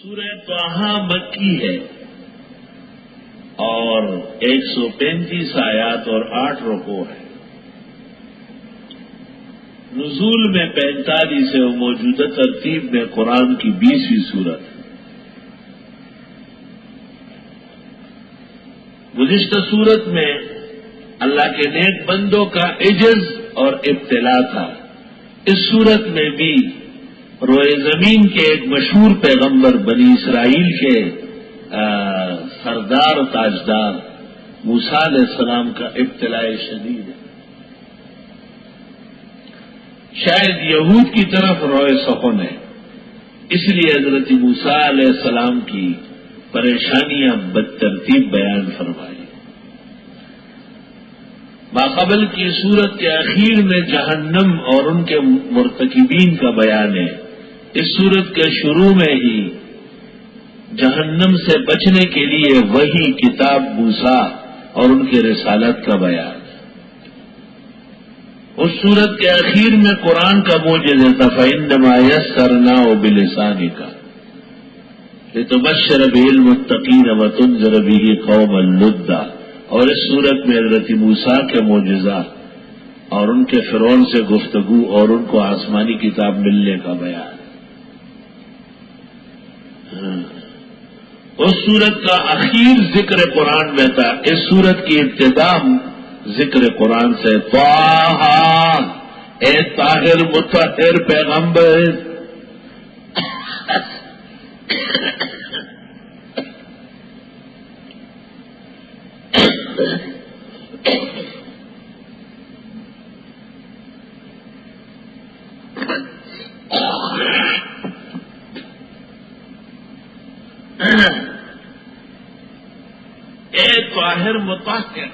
سورہ طٰہٰ مکی ہے اور 135 آیات اور 8 رکوع ہے. نزول میں 45 ہے اور موجودہ ترتیب میں قرآن کی 20ویں سورت ہے. گزشتہ سورت میں اللہ کے نیک بندوں کا عجز اور ابتلا تھا. اس سورت میں بھی روئے زمین کے ایک مشہور پیغمبر بنی اسرائیل کے سردار تاجدار موسیٰ علیہ السلام کا ابتلاء شدید ہے. شاید یہود کی طرف روئے سخن ہے، اس لیے حضرت موسیٰ علیہ السلام کی پریشانیاں بدترتیب بیان فرمائی. ماقبل کی سورت کے اخیر میں جہنم اور ان کے مرتکبین کا بیان ہے. اس سورت کے شروع میں ہی جہنم سے بچنے کے لیے وہی کتاب موسیٰ اور ان کی رسالت کا بیان ہے. اس سورت کے اخیر میں قرآن کا معجزہ تھا فَإِنَّمَا يَسَّرْنَاهُ بِلِسَانِكَ لِتُبَشِّرَ بِهِ الْمُتَّقِينَ وَتُنذِرَ بِهِ قَوْمًا لُدًّا. اور اس سورت میں حضرت موسیٰ کے معجزہ اور ان کے فرعون سے گفتگو اور ان کو آسمانی کتاب ملنے کا بیان. اس سورت کا اخیر ذکر قرآن میں تھا. اس سورت کی ابتدا ذکر قرآن سے طٰہٰ اے طاہر مطہر پیغمبر. اے طاہر مطہر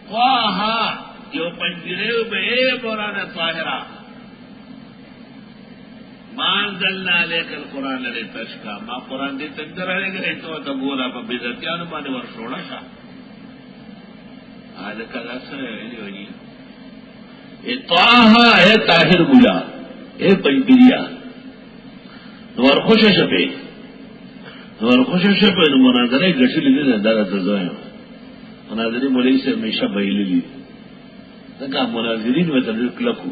طٰہٰ جو پنجرے میں اے مولانا طاہرہ ما انزلنا علیک القرآن لتشقی ما قرآن دې تندر هغه ته ته ګولا په بدعتانو باندې ورشوړه شه حال کله سره ویلي اے طٰہٰ اے طاہر ګلا اے پنجریا نور خوش شپه نور خوش شپه نو مناظره غشلې نه درته ځویم مناظرې مولوی سے ہمیشہ بایللی ځکه مناظرین وته کلکو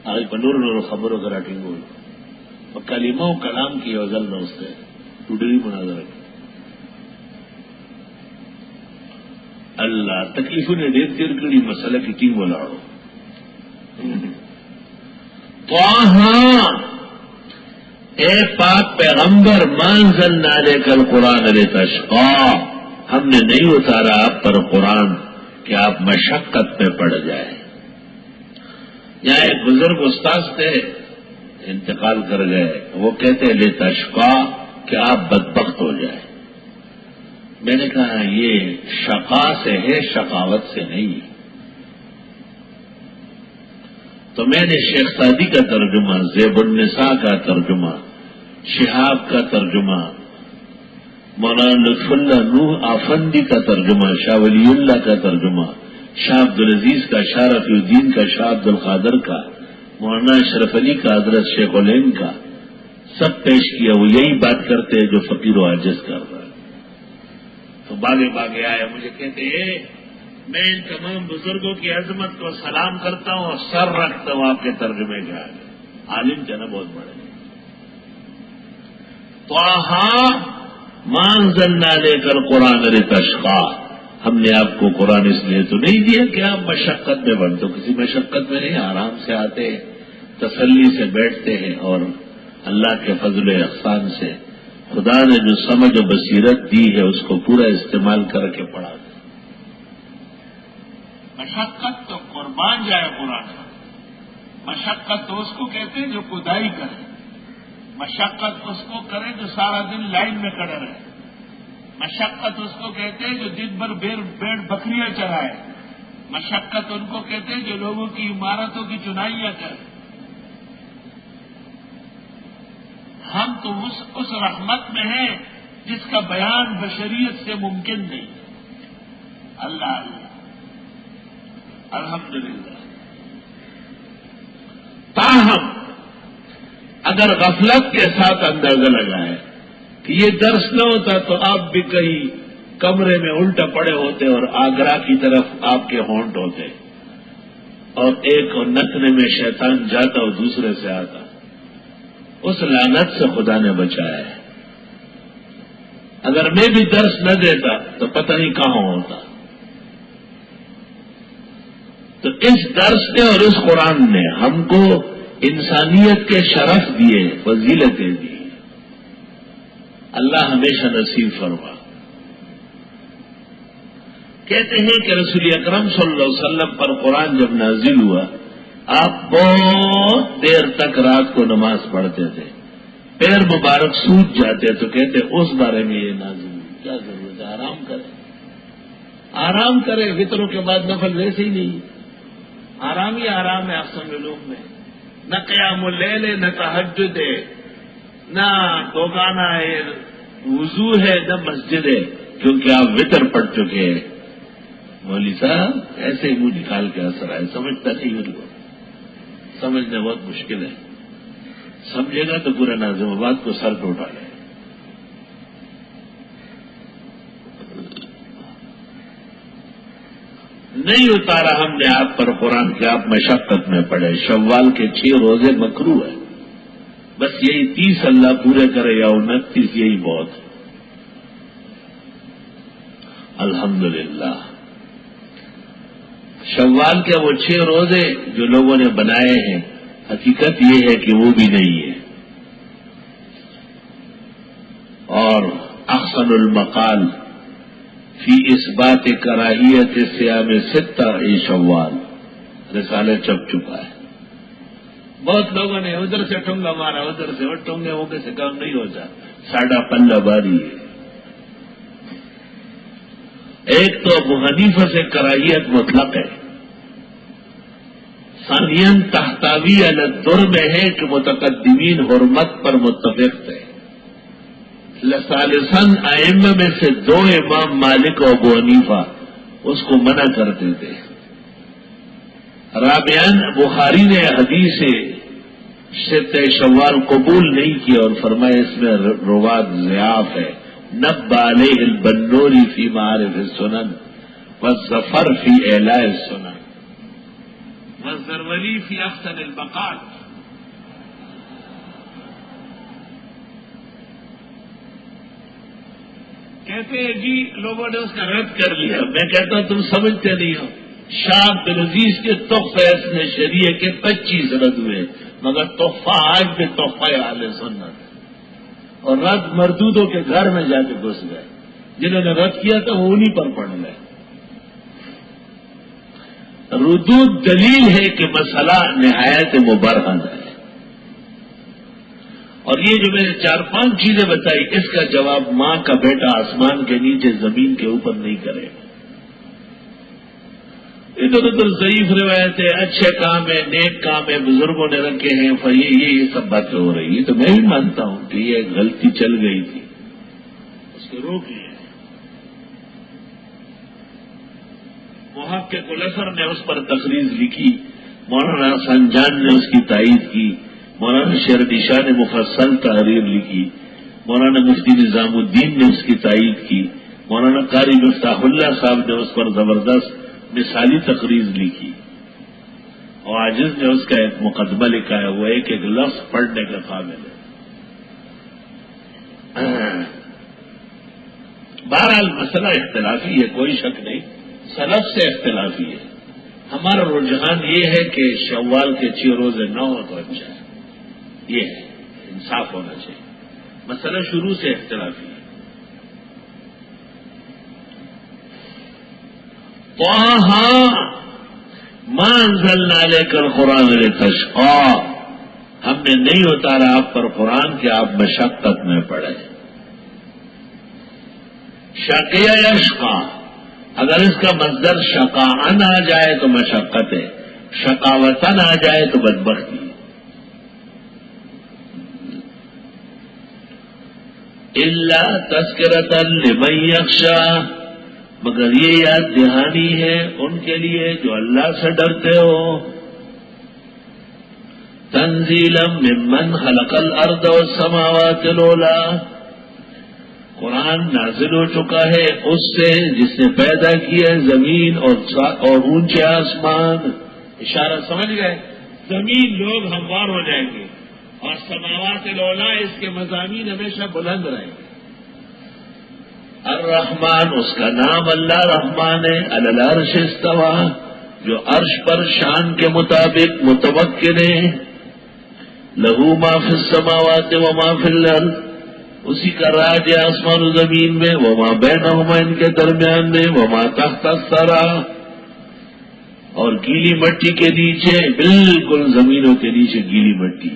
هغه په نور خبرو غراټینګول په کلمه او کلام کې یو ځل نوسته ټوډری مناظره الله تکلیفونه ډېر تیر کړي مسله کې ټینګ ولاړو. طٰہٰ اے پاک پیغمبر ما انزلنا علیک القرآن لتشقی ہم نے نہیں اتارا آپ پر قرآن کہ آپ مشقت میں پڑ جائیں. یہاں ایک بزرگ استاد تھے انتقال کر گئے وہ کہتے لتشقی کہ آپ بدبخت ہو جائیں. میں نے کہا یہ شقا سے ہے شقاوت سے نہیں. تو میں نے شیخ سعدی کا ترجمہ زیب النساء کا ترجمہ شہاب کا ترجمہ مولانا لطف اللہ نوح آفندی کا ترجمہ شاہ ولی اللہ کا ترجمہ شاہ عبدالعزیز کا شاہ رفیع الدین کا شاہ عبد القادر کا مولانا اشرف علی کا حضرت شیخ العین کا سب پیش کیا. وہ یہی بات کرتے ہیں جو فقیر و عاجز کر رہا ہے. تو باغے باغے آئے مجھے کہتے ہیں میں ان تمام بزرگوں کی عظمت کو سلام کرتا ہوں اور سر رکھتا ہوں آپ کے ترجمے کے آگے. عالم جو نا بہت بڑے. طٰہٰ ما انزلنا علیک القرآن لتشقی ہم نے آپ کو قرآن اس لیے تو نہیں دیا کہ آپ مشقت میں بن تو کسی مشقت میں نہیں آرام سے آتے ہیں تسلی سے بیٹھتے ہیں اور اللہ کے فضل و احسان سے خدا نے جو سمجھ و بصیرت دی ہے اس کو پورا استعمال کر کے پڑھاتے. مشقت تو قربان جائے قرآن کا. مشقت تو اس کو کہتے ہیں جو کدائی کرے. مشقت اس کو کرے جو سارا دن لائن میں کھڑے رہے. مشقت اس کو کہتے ہیں جو دن بھر بیڑ بکریاں چرائے. مشقت ان کو کہتے ہیں جو لوگوں کی عمارتوں کی چنائیاں کرے. ہم تو اس رحمت میں ہیں جس کا بیان بشریت سے ممکن نہیں. اللہ اللہ الحمدللہ. تاہم اگر غفلت کے ساتھ اندازہ لگائے کہ یہ درس نہ ہوتا تو آپ بھی کہیں کمرے میں الٹا پڑے ہوتے اور آگرہ کی طرف آپ کے ہونٹ ہوتے اور ایک نتنے میں شیطان جاتا اور دوسرے سے آتا. اس لعنت سے خدا نے بچایا ہے. اگر میں بھی درس نہ دیتا تو پتہ نہیں کہاں ہوتا. تو اس درس نے اور اس قرآن نے ہم کو انسانیت کے شرف دیے، فضیلتیں دی. اللہ ہمیشہ نصیب فرما. کہتے ہیں کہ رسول اکرم صلی اللہ علیہ وسلم پر قرآن جب نازل ہوا آپ بہت دیر تک رات کو نماز پڑھتے تھے، پیر مبارک سوج جاتے تو کہتے اس بارے میں یہ نازل ہوئی، کیا ضرورت ہے، آرام کرے، آرام کرے. وطروں کے بعد نفل ویسے ہی نہیں، آرام ہی آرام ہے. احسن علوم میں نہ قیام اللیل ہے، نہ تہجد ہے، نہ دوگانہ ہے، وضو ہے، نہ مسجد ہے، کیونکہ آپ وطر پڑھ چکے ہیں. مولوی صاحب ایسے ہی منہ نکال کے اثر آئے، سمجھتا نہیں ان کو، سمجھنا بہت مشکل ہے. سمجھے گا تو پورا ناظم آباد کو سر پہ اٹھا لے. نہیں اتارا ہم نے آپ پر قرآن کے، آپ مشقت میں پڑے. شوال کے 6 روزے مکروہ ہے، بس یہی 30 اللہ پورے کرے یا 29 یہی بہت ہے. الحمدللہ شوال کے وہ 6 روزے جو لوگوں نے بنائے ہیں، حقیقت یہ ہے کہ وہ بھی نہیں ہے. اور احسن المقال فی اثبات کراہیت صیام 6 شوال رسالہ چھپ چکا ہے. بہت لوگوں نے ادھر سے ٹونگا مارا، ادھر سے وہ ٹونگے ووگے سے کام نہیں ہوتا، ساڑھا پلہ باری ہے. ایک تو ابو حنیفہ سے کراہیت مطلق ہے، ثانیاً تحتاوی علی الدر میں ہے کہ متقدمین حرمت پر متفق تھے. ثالثاً ائمہ میں سے 2 امام مالک اور ابو حنیفہ اس کو منع کرتے تھے. رابعاً بخاری نے حدیث 6 شوال قبول نہیں کی اور فرمایا اس میں روات ضعاف ہے. نب علیہ البنوری فی معارف السنن والظفر فی اعلاء السنن والزرولی فی احسن البقال. کہتے ہیں جی لوگوں نے اس کا رد کر لیا. میں کہتا ہوں تم سمجھتے نہیں ہو. شاہ عبد العزیز کے تحفہ حسن شریعہ کے 25 رد ہوئے، مگر تحفہ آج بھی تحفہ اہل سنت ہے. اور رد مردودوں کے گھر میں جا کے گھس گئے. جنہوں نے رد کیا تھا وہ انہیں پر پڑ گئے. ردود دلیل ہے کہ مسئلہ نہایت مبرہن ہے. اور یہ جو میں نے 4-5 چیزیں بتائی، اس کا جواب ماں کا بیٹا آسمان کے نیچے زمین کے اوپر نہیں کرے. ادھر ادھر ضعیف روایتیں، اچھے کام ہے، نیک کام ہے، بزرگوں نے رکھے ہیں، یہ سب باتیں ہو رہی ہیں. تو میں بھی مانتا ہوں کہ یہ غلطی چل گئی تھی، اس کو روک لیا. محقق الاسر نے اس پر تقریر لکھی، مولانا سنجان نے اس کی تائید کی، مولانا شیر علی شاہ نے مفصل تحریر لکھی، مولانا مفتی نظام الدین نے اس کی تائید کی، مولانا قاری مفتاح اللہ صاحب نے اس پر زبردست مثالی تقریر لکھی، اور عاجز نے اس کا ایک مقدمہ لکھا ہے، وہ ایک ایک لفظ پڑھنے کا قابل ہے. بہرحال مسئلہ اختلافی ہے، کوئی شک نہیں، سلف سے اختلافی ہے. ہمارا رجحان یہ ہے کہ شوال کے 6 روزے نہ ہو تو اچھا ہے. یہ ہے، انصاف ہونا چاہیے. مسئلہ شروع سے اختلافی ہے. وہاں مَا أَنزَلْنَا عَلَيْكَ الْقُرْآنَ لِتَشْقَىٰ، ہم نے نہیں اتارا آپ پر قرآن کہ آپ مشقت میں پڑے. شقیہ یشقا، اگر اس کا مصدر شقاءً آ جائے تو مشقت ہے، شقاوتاً آ جائے تو بدبختی. إِلَّا تَذْكِرَةً لِمَن يَخْشَىٰ، مگر یہ یاد دہانی ہے ان کے لیے جو اللہ سے ڈرتے ہو. تنزیلا ممن خلق الارض والسماوات العلی، قرآن نازل ہو چکا ہے اس سے جس نے پیدا کیا زمین اور اونچے آسمان. اشارہ سمجھ گئے؟ زمین لوگ ہموار ہو جائیں گے اور سماوات العلی اس کے مضامین ہمیشہ بلند رہیں گے. الرحمن اس کا نام اللہ رحمان ہے. علی العرش استوى جو عرش پر شان کے مطابق متوکل ہے. لہو ما فی السماوات وما فی الارض اسی کا راج ہے آسمان و زمین میں. وما بینہما ان کے درمیان میں. وما تحت الثری اور گیلی مٹی کے نیچے، بالکل زمینوں کے نیچے گیلی مٹی.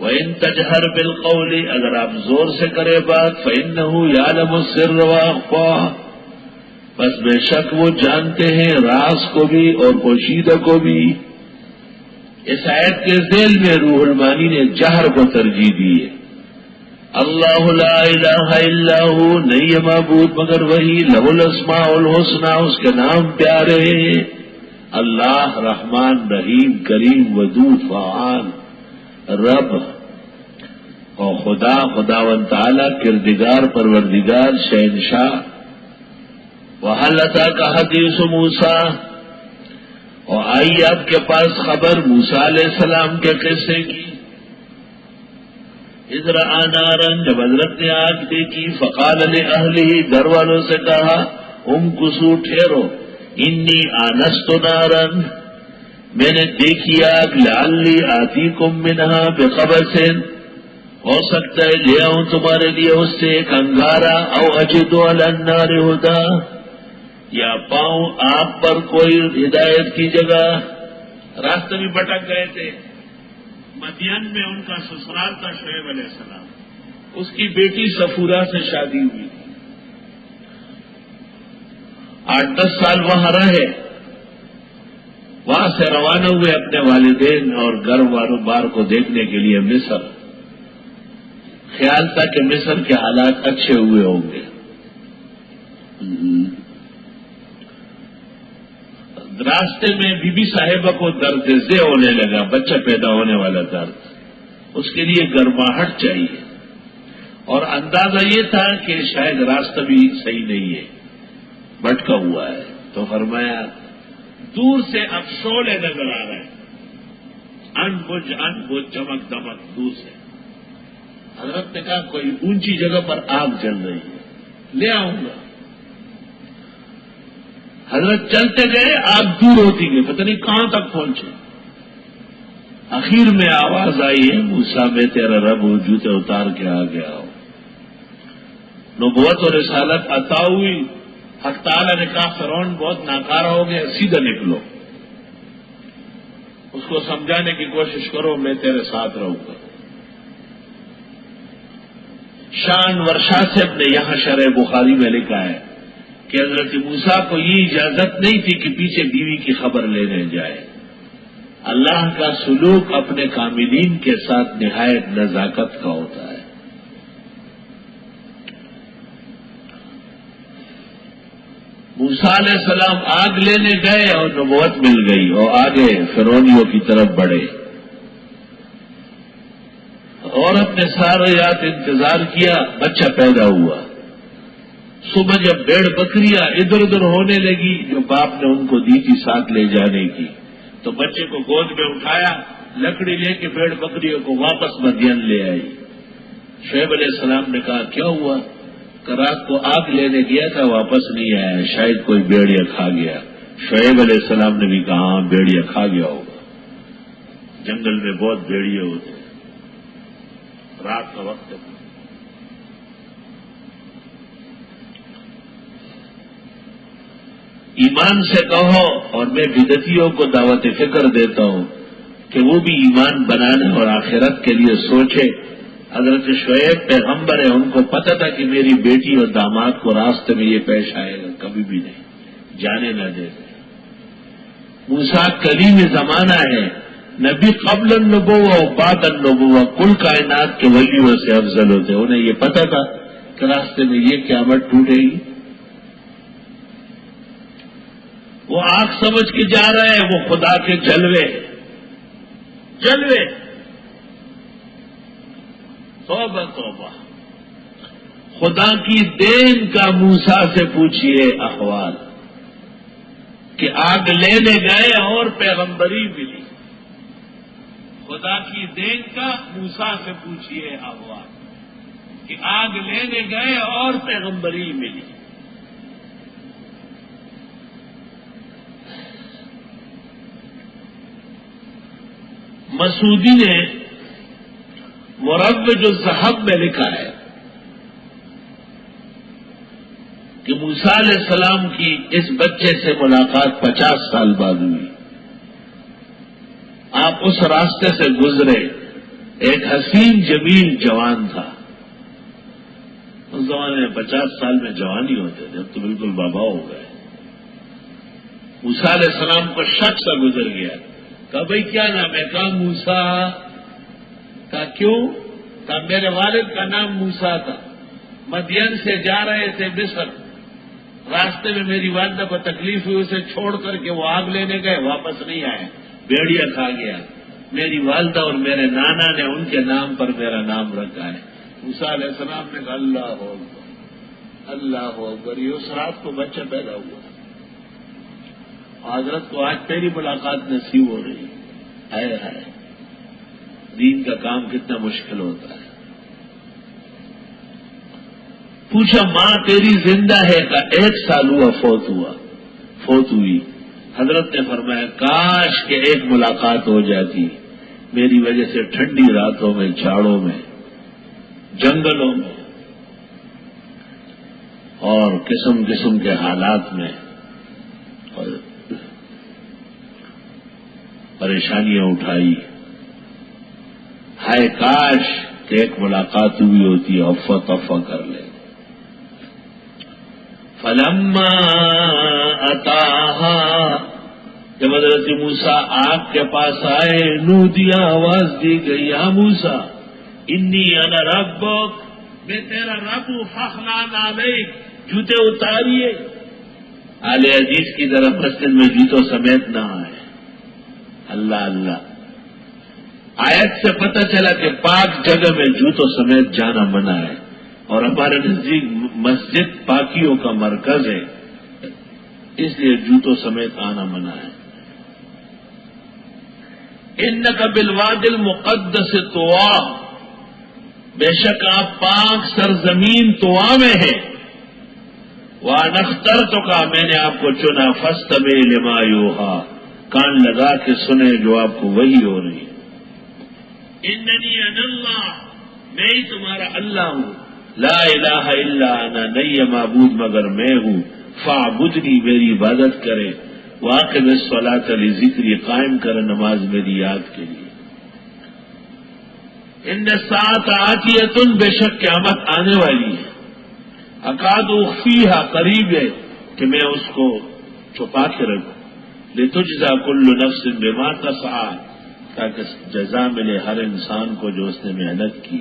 وَإِن تَجْهَرْ بِالْقَوْلِ اگر آپ زور سے کرے بات فَإِنَّهُ يَعْلَمُ السِّرَّ وَأَخْفَى بس بے شک وہ جانتے ہیں راز کو بھی اور پوشیدہ کو بھی. اس آیت کے ذیل میں روح المانی نے جہر کو ترجیح دی ہے. اللہ لا الہ الا ہو نہیں ہے معبود مگر وہی. لہ الاسماء الحسنی اس کے نام پیارے ہیں. اللہ رحمان رحیم کریم ودود فعال رب اور خداوند تعالی کردگار پروردگار شہنشاہ. وَهَلْ أَتَاكَ حَدِيثُ مُوسَىٰ اور آئی آپ کے پاس خبر موسیٰ علیہ السلام کے قصے کی. اذ رأى نارا جب حضرت نے آگ دیکھی. فقال لأهله گھر والوں سے کہا امکثوا ٹھہرو. انی آنست نارا میں نے دیکھی آگ. لعلی آتیکم منہا بقبس ہو سکتا ہے لے آؤں تمہارے لیے اس سے ایک انگارہ. او اجد علی النار ہدا یا پاؤں آپ پر کوئی ہدایت کی جگہ. راستہ بھی بھٹک گئے تھے. مدین میں ان کا سسرال تھا شعیب علیہ السلام. اس کی بیٹی صفورہ سے شادی ہوئی. 8-10 سال وہاں رہے. وہاں سے روانہ ہوئے اپنے والدین اور گھر والوں بار کو دیکھنے کے لیے مصر. خیال تھا کہ مصر کے حالات اچھے ہوئے ہوں گے. راستے میں بی بی صاحبہ کو درد ذہ ہونے لگا. بچہ پیدا ہونے والا درد. اس کے لیے گرماہٹ چاہیے اور اندازہ یہ تھا کہ شاید راستہ بھی صحیح نہیں ہے بھٹکا ہوا ہے. تو فرمایا دور سے اب شعلے نظر آ رہے ہیں ان بج چمک دمک دور سے. حضرت نے کہا کوئی اونچی جگہ پر آگ جل رہی ہے لے آؤں گا. حضرت چلتے گئے آگ دور ہوتی گئی پتہ نہیں کہاں تک پہنچے. آخر میں آواز آئی ہے موسیٰ میں تیرا رب جوتے اتار کے آ گیا ہو. نبوت اور رسالت عطا ہوئی. حق تعالیٰ نے کہا فرعون بہت ناکارہ ہو گیا سیدھا نکلو. اس کو سمجھانے کی کوشش کرو میں تیرے ساتھ رہوں گا. شان ورشا صاحب نے یہاں شرح بخاری میں لکھا ہے کہ حضرت موسیٰ کو یہ اجازت نہیں تھی کہ پیچھے بیوی کی خبر لینے جائے. اللہ کا سلوک اپنے کاملین کے ساتھ نہایت نزاکت کا ہوتا ہے. موسیٰ علیہ السلام آگ لینے گئے اور نبوت مل گئی اور آگے فرعونیوں کی طرف بڑھے اور اپنے سارے رات انتظار کیا. بچہ پیدا ہوا. صبح جب بھیڑ بکریاں ادھر ادھر ہونے لگی جو باپ نے ان کو دی تھی ساتھ لے جانے کی تو بچے کو گود میں اٹھایا لکڑی لے کے بھیڑ بکریوں کو واپس مدین لے آئی. شعیب علیہ السلام نے کہا کیا ہوا؟ کہ رات کو آگ لینے گیا تھا واپس نہیں آیا شاید کوئی بھیڑیا کھا گیا. شعیب علیہ السلام نے بھی کہا ہاں بھیڑیا کھا گیا ہوگا. جنگل میں بہت بھیڑیے ہوتے ہیں. رات کا وقت ہے. ایمان سے کہو اور میں بدعتیوں کو دعوت فکر دیتا ہوں کہ وہ بھی ایمان بنانے اور آخرت کے لیے سوچے. حضرت شعیب پیغمبر ہے ان کو پتہ تھا کہ میری بیٹی اور داماد کو راستے میں یہ پیش آئے گا. کبھی بھی نہیں جانے نہ دیتے. موسیٰ کلیم زمانہ ہے. نبی قبل النبوہ و بعد النبوہ کل کائنات کے ولیوں سے افضل ہوتے. انہیں یہ پتہ تھا کہ راستے میں یہ قیامت ٹوٹے گی. وہ آگ سمجھ کے جا رہے ہیں وہ خدا کے جلوے. جلوے. توبہ توبہ. خدا کی دین کا موسیٰ سے پوچھئے احوال کہ آگ لینے گئے اور پیغمبری ملی. خدا کی دین کا موسیٰ سے پوچھئے احوال کہ آگ لینے گئے اور پیغمبری ملی. مسعودی نے مروج الذہب میں لکھا ہے کہ موسیٰ علیہ السلام کی اس بچے سے ملاقات 50 سال بعد ہوئی. آپ اس راستے سے گزرے. ایک حسین جمیل جوان تھا. اس زمانے میں 50 سال میں جوان ہی ہوتے تھے، اب تو بالکل بابا ہو گئے. موسیٰ علیہ السلام کو شخص گزر گیا. کہا بھائی کیا نام ہے؟ کہا موسیٰ. کہا کیوں؟ کہا میرے والد کا نام موسیٰ تھا. مدین سے جا رہے تھے مصر. راستے میں میری والدہ کو تکلیف ہوئی، اسے چھوڑ کر کے وہ آگ لینے گئے، واپس نہیں آئے. بھیڑیا کھا گیا. میری والدہ اور میرے نانا نے ان کے نام پر میرا نام رکھا ہے. موسیٰ علیہ السلام نے کہا اللہ اکبر اللہ اکبر. یہ اس رات کو بچہ پیدا ہوا. حضرت کو آج تیری ملاقات نصیب ہو رہی. ہائے ہائے، دین کا کام کتنا مشکل ہوتا ہے. پوچھا ماں تیری زندہ ہے؟ کا 1 سال ہوا فوت ہوئی. حضرت نے فرمایا کاش کہ ایک ملاقات ہو جاتی. میری وجہ سے ٹھنڈی راتوں میں، جھاڑوں میں، جنگلوں میں اور قسم قسم کے حالات میں اور پریشانیاں اٹھائی. ہائے کاش کہ ایک ملاقات ہوئی ہوتی، افوا تفوا کر لے. فلما اتاہا، جب حضرت موسیٰ آگ کے پاس آئے، نودیا، آواز دی گئی یا موسیٰ انی انا ربک، میں تیرا رب ہوں، فاخلع علیک، جوتے اتاریے. اہل حدیث کی طرف مسجد میں جوتوں سمیت نہ آئے. اللہ اللہ. آیت سے پتہ چلا کہ پاک جگہ میں جوتوں سمیت جانا منع ہے، اور ہمارے نزدیک مسجد پاکیوں کا مرکز ہے، اس لیے جوتوں سمیت آنا منع ہے. انک بالواد المقدس طوا، بے شک آپ پاک سرزمین طوا میں ہیں. وَأَنَا اخْتَرْتُكَ، میں نے آپ کو چنا. فَاسْتَمِعْ لِمَا يُوحَىٰ، کان لگا کے سنے جو آپ کو وحی ہو رہی ہے. اننی انا اللہ، میں ہی تمہارا اللہ ہوں. لا الہ الا انا، نہیں ہے معبود مگر میں ہوں. فاعبدنی، میری عبادت کرے. واقم الصلاۃ لذکری، قائم کرے نماز میری یاد کے لیے. ان الساعۃ آتیۃ، بے شک قیامت آنے والی ہے. اکاد اخفیہا، قریب ہے کہ میں اس کو چھپا کے رکھوں. لتجزا کل نفس بما تسعی، تاکہ جزا ملے ہر انسان کو جو اس نے محنت کی.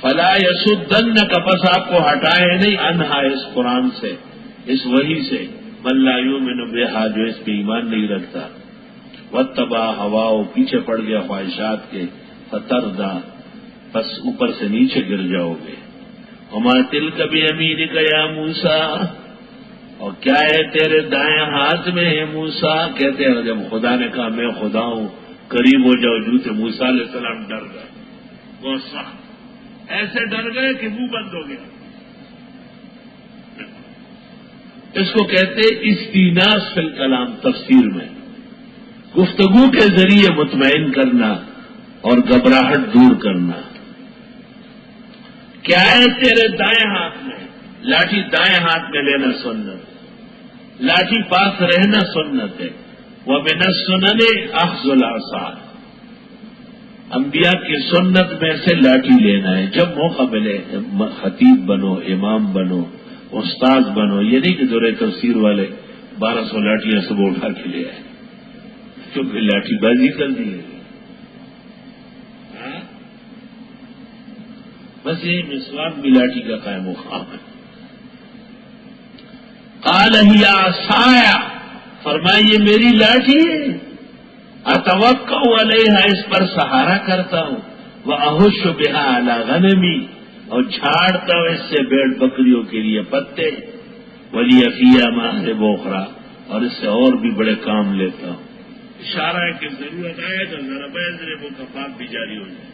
فلا یصدنک، پس آپ کو ہٹائے نہیں، عنہا، اس قرآن سے، اس وحی سے، من لا یؤمن بہا، جو اس پہ ایمان نہیں رکھتا. واتبع ہواؤ، پیچھے پڑ گیا خواہشات کے. فتردی، پس اوپر سے نیچے گر جاؤ گے. وما تلک بیمینک یا موسیٰ، اور کیا ہے تیرے دائیں ہاتھ میں ہے موسیٰ. کہتے ہیں جب خدا نے کہا میں خدا ہوں، قریب ہو جاؤ جوتے. موسیٰ علیہ السلام ڈر گئے، بہت سخت، ایسے ڈر گئے کہ منہ بند ہو گیا. اس کو کہتے استیناس فی الکلام. تفسیر میں گفتگو کے ذریعے مطمئن کرنا اور گھبراہٹ دور کرنا. کیا ہے تیرے دائیں ہاتھ میں؟ لاٹھی دائیں ہاتھ میں لینا سنت، لاٹھی پاس رہنا سنت ہے. وَمِنَ السُّنَنِ أَخْذُ الْعَصَا، انبیاء کی سنت میں سے لاٹھی لینا ہے. جب موقع ملے خطیب بنو، امام بنو، استاد بنو. یہ نہیں کہ دورے تفسیر والے 1200 لاٹیاں صبح اٹھا کے لے آئے، کیونکہ لاٹھی بازی کر دی ہے. بس یہ مسواک بھی لاٹھی کا قائم مقام ہے. قال ہی عصایا، فرمائیے میری لاٹھی ہے. اتوقع علیہا، اس پر سہارا کرتا ہوں، واحش بہا علی غنمی، اور جھاڑتا ہوں اس سے بیڑ بکریوں کے لیے پتے، ولی فیہا مآرب اخری، اور اس سے اور بھی بڑے کام لیتا ہوں۔ اشارہ ہے کہ ضرورت آئے تو ذرا بیضرب کا پاک بھی جاری ہو جائے۔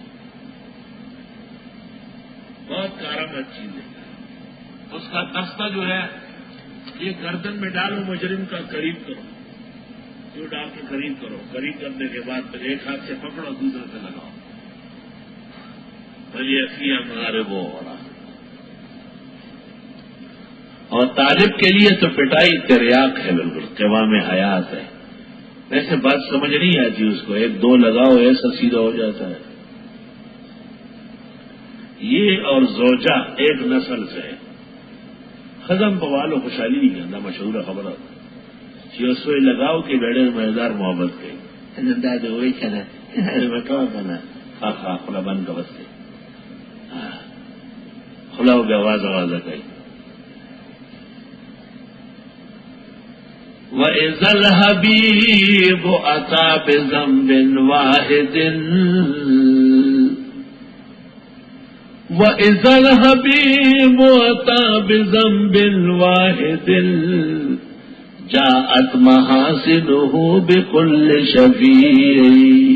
بہت کارآمد چیز ہے۔ اس کا تختہ جو ہے یہ گردن میں ڈالو، مجرم کا قریب کرو، جو ڈال کے قریب کرو، قریب کرنے کے بعد پھر ایک ہاتھ سے پکڑو، دوسرے سے لگاؤ، بھلی افیہ مغارب ہو رہا۔ اور طالب کے لیے تو پٹائی تریاق ہے، بالکل قوام حیات ہے۔ ویسے بات سمجھ نہیں آتی اس کو، ایک دو لگاؤ ایسا سیدھا ہو جاتا ہے۔ یہ اور زوجہ ایک نسل سے ہے۔ خزم پوالو خوشحالی نہیں کرنا، مشہور خبر ہے، سوئی لگاؤ کہ بیڑے مزیدار محبت کے انداز وہی کہنا کہنا خا خلا بند کا بستے کھلا ہو گیا، آواز کہیں۔ وَإِذَا الْحَبِيبُ أَتَى بِذَنبٍ وَاحِدٍ وَإِذَا الْحَبِيبُ أَتَى بِذَنبٍ وَاحِدٍ جاءت محاسنه بكل شفیع۔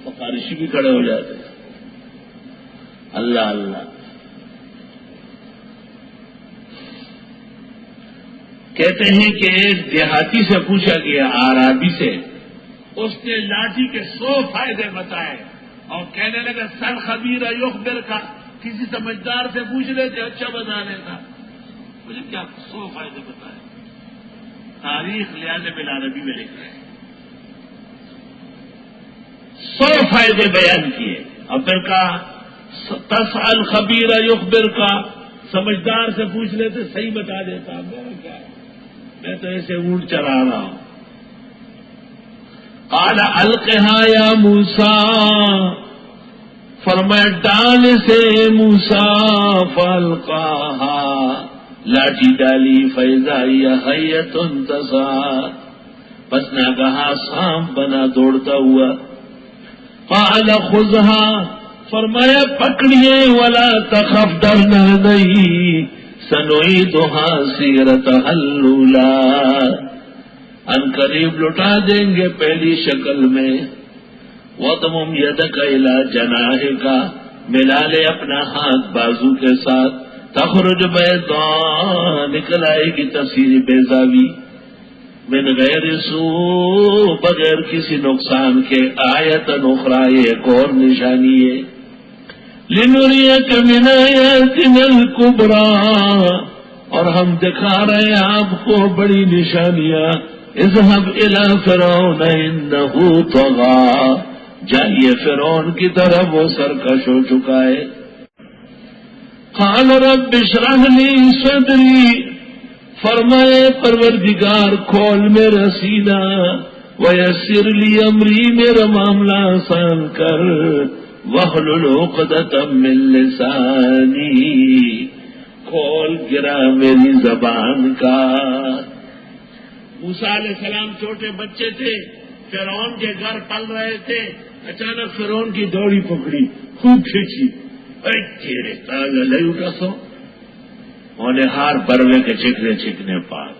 فقارشی بھی کھڑے ہو جاتے ہیں، اللہ اللہ۔ کہتے ہیں کہ ایک دیہاتی سے پوچھا گیا، آرابی سے، اس نے لاٹھی کے 100 فائدے بتائے اور کہنے لگا سر خبیر یخبر کا، کسی سمجھدار سے پوچھ لیتے اچھا بتا لیتا، مجھے کیا 100 فائدے بتائے۔ تاریخ لحاظ بالعربی میں لکھ رہے ہیں 100 فائدے بیان کیے، اور پھر کہا تسأل خبیر یخبر کا، سمجھدار سے پوچھ لیتے صحیح بتا دیتا۔ میں تو ایسے اونٹ چلا رہا ہوں۔ قال القها یا موسیٰ، فرمایا ڈال سے موسیٰ، فالقاها، لاٹھی ڈالی، فإذا هي حیۃ تسعی، بس ناگہاں سانپ بنا دوڑتا ہوا۔ قال خذها، فرمایا پکڑیے، ولا تخف، ڈرنا نہیں، سنعیدها سیرتها الاولی، ان قریب لٹا دیں گے پہلی شکل میں۔ وَضْمُمْ يَدَكَ إِلَىٰ جَنَاحِكَ، ملا لے اپنا ہاتھ بازو کے ساتھ، تخرج بیضاء، نکل آئے گی تصویر بیضاوی، من غیر سوء، بغیر کسی نقصان کے، آیۃ اخری، ایک اور نشانی ہے، لنریک من آیاتنا الکبریٰ، اور ہم دکھا رہے ہیں آپ کو بڑی نشانیاں۔ اذهب الى فرعون انه طغى، جائیے فرعون کی طرف، وہ سرکش ہو چکا ہے۔ قال رب اشرح لي صدری، فرمائے پروردگار کھول میرا سینہ، ویسر لی امری، میرا معاملہ آسان کر، واحلل عقدۃ من لسانی، کھول گرا میری زبان کا۔ موسیٰ علیہ السلام چھوٹے بچے تھے، فرعون کے گھر پل رہے تھے، اچانک فرعون کی دوڑی پکڑی، خوب کھینچی، تیرے تالا لے اٹھا سو، انہیں ہار بروے کے چکنے پار